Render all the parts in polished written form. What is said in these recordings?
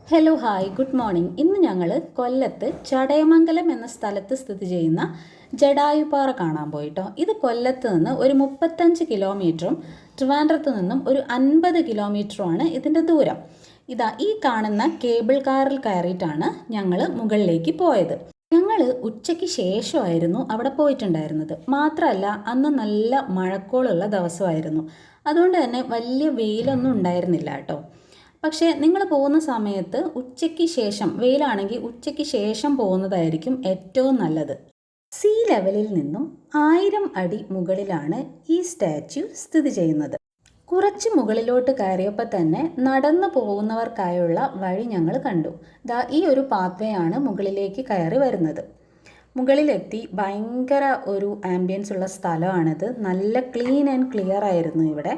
Hello hi good morning. ഇന്ന് ഞങ്ങൾ കൊല്ലത്ത് ചടയമംഗലം എന്ന സ്ഥലത്ത് സ്ഥിതി ചെയ്യുന്ന ജടായുപ്പാറ കാണാൻ പോയിട്ടോ. ഇത് കൊല്ലത്ത് നിന്ന് ഒരു 35 കിലോമീറ്ററും ട്രിവാൻഡ്രത്ത് നിന്നും ഒരു 50 കിലോമീറ്ററുമാണ് ഇതിൻ്റെ ദൂരം. ഈ കാണുന്ന കേബിൾ കാറിൽ കയറിയിട്ടാണ് ഞങ്ങൾ മുകളിലേക്ക് പോയത്. ഞങ്ങൾ ഉച്ചയ്ക്ക് ശേഷമായിരുന്നു അവിടെ പോയിട്ടുണ്ടായിരുന്നത്. മാത്രമല്ല അന്ന് നല്ല മഴക്കോളുള്ള ദിവസമായിരുന്നു. അതുകൊണ്ട് തന്നെ വലിയ വെയിലൊന്നും ഉണ്ടായിരുന്നില്ല കേട്ടോ. പക്ഷേ നിങ്ങൾ പോകുന്ന സമയത്ത് ഉച്ചയ്ക്ക് ശേഷം, വെയിലാണെങ്കിൽ ഉച്ചയ്ക്ക് ശേഷം പോകുന്നതായിരിക്കും ഏറ്റവും നല്ലത്. സീ ലെവലിൽ നിന്നും 1000 അടി മുകളിലാണ് ഈ സ്റ്റാച്യു സ്ഥിതി ചെയ്യുന്നത്. കുറച്ച് മുകളിലോട്ട് കയറിയപ്പോൾ തന്നെ നടന്നു പോകുന്നവർക്കായുള്ള വഴി ഞങ്ങൾ കണ്ടു. ഈ ഒരു പാത്വേ ആണ് മുകളിലേക്ക് കയറി വരുന്നത്. മുകളിലെത്തി ഭയങ്കര ഒരു ആംബിയൻസ് ഉള്ള സ്ഥലമാണിത്. നല്ല ക്ലീൻ ആൻഡ് ക്ലിയർ ആയിരുന്നു ഇവിടെ.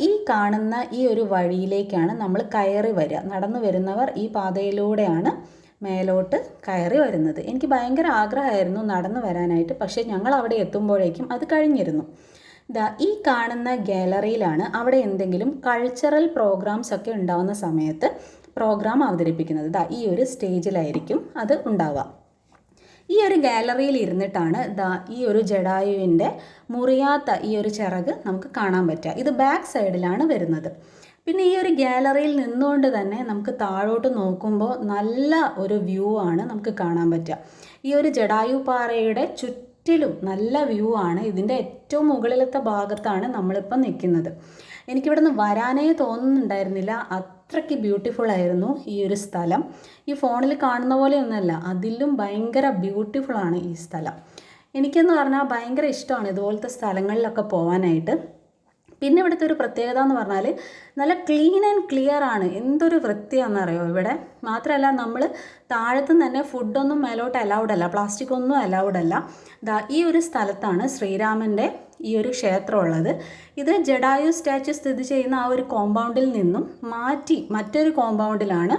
ഈ കാണുന്ന ഈ ഒരു വഴിയിലേക്കാണ് നമ്മൾ കയറി വരിക. നടന്നു വരുന്നവർ ഈ പാതയിലൂടെയാണ് മേലോട്ട് കയറി വരുന്നത്. എനിക്ക് ഭയങ്കര ആഗ്രഹമായിരുന്നു നടന്നു വരാനായിട്ട്, പക്ഷേ ഞങ്ങൾ അവിടെ എത്തുമ്പോഴേക്കും അത് കഴിഞ്ഞിരുന്നു. ഈ കാണുന്ന ഗാലറിയിലാണ് അവിടെ എന്തെങ്കിലും കൾച്ചറൽ പ്രോഗ്രാംസ് ഒക്കെ ഉണ്ടാവുന്ന സമയത്ത് പ്രോഗ്രാം അവതരിപ്പിക്കുന്നത്. ഈ ഒരു സ്റ്റേജിലായിരിക്കും അത് ഉണ്ടാവുക. ഈ ഒരു ഗാലറിയിൽ ഇരുന്നിട്ടാണ് ഈ ഒരു ജടായുവിൻ്റെ മുറിയാത്ത ഈ ഒരു ചിറക് നമുക്ക് കാണാൻ പറ്റുക. ഇത് ബാക്ക് സൈഡിലാണ് വരുന്നത്. പിന്നെ ഈ ഒരു ഗാലറിയിൽ നിന്നുകൊണ്ട് തന്നെ നമുക്ക് താഴോട്ട് നോക്കുമ്പോൾ നല്ല ഒരു വ്യൂ ആണ് നമുക്ക് കാണാൻ പറ്റുക. ഈ ഒരു ജടായു പാറയുടെ ചുറ്റിലും നല്ല വ്യൂ ആണ്. ഇതിൻ്റെ ഏറ്റവും മുകളിലത്തെ ഭാഗത്താണ് നമ്മളിപ്പം നിൽക്കുന്നത്. എനിക്കിവിടെ നിന്ന് വരാനേ തോന്നുന്നുണ്ടായിരുന്നില്ല. അത്രയ്ക്ക് ബ്യൂട്ടിഫുൾ ആയിരുന്നു ഈ ഒരു സ്ഥലം. ഈ ഫോണിൽ കാണുന്ന പോലെയൊന്നുമല്ല, അതിലും ഭയങ്കര ബ്യൂട്ടിഫുള്ളാണ് ഈ സ്ഥലം. എനിക്കെന്ന് പറഞ്ഞാൽ ഭയങ്കര ഇഷ്ടമാണ് ഇതുപോലത്തെ സ്ഥലങ്ങളിലൊക്കെ പോകാനായിട്ട്. പിന്നെ ഇവിടുത്തെ ഒരു പ്രത്യേകത എന്ന് പറഞ്ഞാൽ നല്ല ക്ലീൻ ആൻഡ് ക്ലിയർ ആണ്. എന്തൊരു വൃത്തിയാണെന്നറിയോ ഇവിടെ. മാത്രമല്ല നമ്മൾ താഴത്തു തന്നെ ഫുഡൊന്നും മേലോട്ട് അലൗഡ് അല്ല, പ്ലാസ്റ്റിക് ഒന്നും അലൗഡ് അല്ല. ഈ ഒരു സ്ഥലത്താണ് ശ്രീരാമൻ്റെ ഈ ഒരു ക്ഷേത്രം ഉള്ളത്. ഇത് ജടായു സ്റ്റാച്യു സ്ഥിതി ചെയ്യുന്ന ആ ഒരു കോമ്പൗണ്ടിൽ നിന്നും മാറ്റി മറ്റൊരു കോമ്പൗണ്ടിലാണ്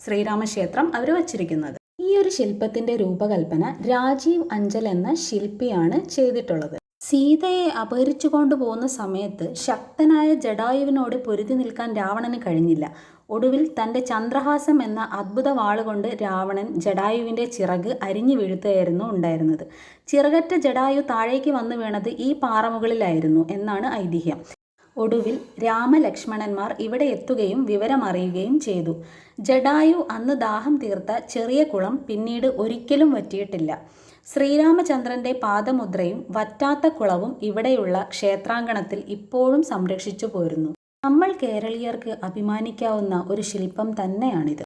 ശ്രീരാമക്ഷേത്രം അവർ വച്ചിരിക്കുന്നത്. ഈ ഒരു ശില്പത്തിൻ്റെ രൂപകൽപ്പന രാജീവ് അഞ്ചൽ എന്ന ശില്പിയാണ് ചെയ്തിട്ടുള്ളത്. സീതയെ അപഹരിച്ചു കൊണ്ടുപോകുന്ന സമയത്ത് ശക്തനായ ജടായുവിനോട് പൊരുതി നിൽക്കാൻ രാവണന് കഴിഞ്ഞില്ല. ഒടുവിൽ തൻ്റെ ചന്ദ്രഹാസം എന്ന അദ്ഭുത വാളുകൊണ്ട് രാവണൻ ജടായുവിൻ്റെ ചിറക് അരിഞ്ഞു വീഴ്ത്തുകയായിരുന്നു ഉണ്ടായിരുന്നത്. ചിറകറ്റ ജടായു താഴേക്ക് വന്നു വീണത് ഈ പാറമുകളിലായിരുന്നു എന്നാണ് ഐതിഹ്യം. ഒടുവിൽ രാമലക്ഷ്മണന്മാർ ഇവിടെ എത്തുകയും വിവരമറിയുകയും ചെയ്തു. ജടായു അന്ന് ദാഹം തീർത്ത ചെറിയ കുളം പിന്നീട് ഒരിക്കലും വറ്റിയിട്ടില്ല. ശ്രീരാമചന്ദ്രൻ്റെ പാദമുദ്രയും വറ്റാത്ത കുളവും ഇവിടെയുള്ള ക്ഷേത്രാങ്കണത്തിൽ ഇപ്പോഴും സംരക്ഷിച്ചു പോരുന്നു. നമ്മൾ കേരളീയർക്ക് അഭിമാനിക്കാവുന്ന ഒരു ശില്പം തന്നെയാണിത്.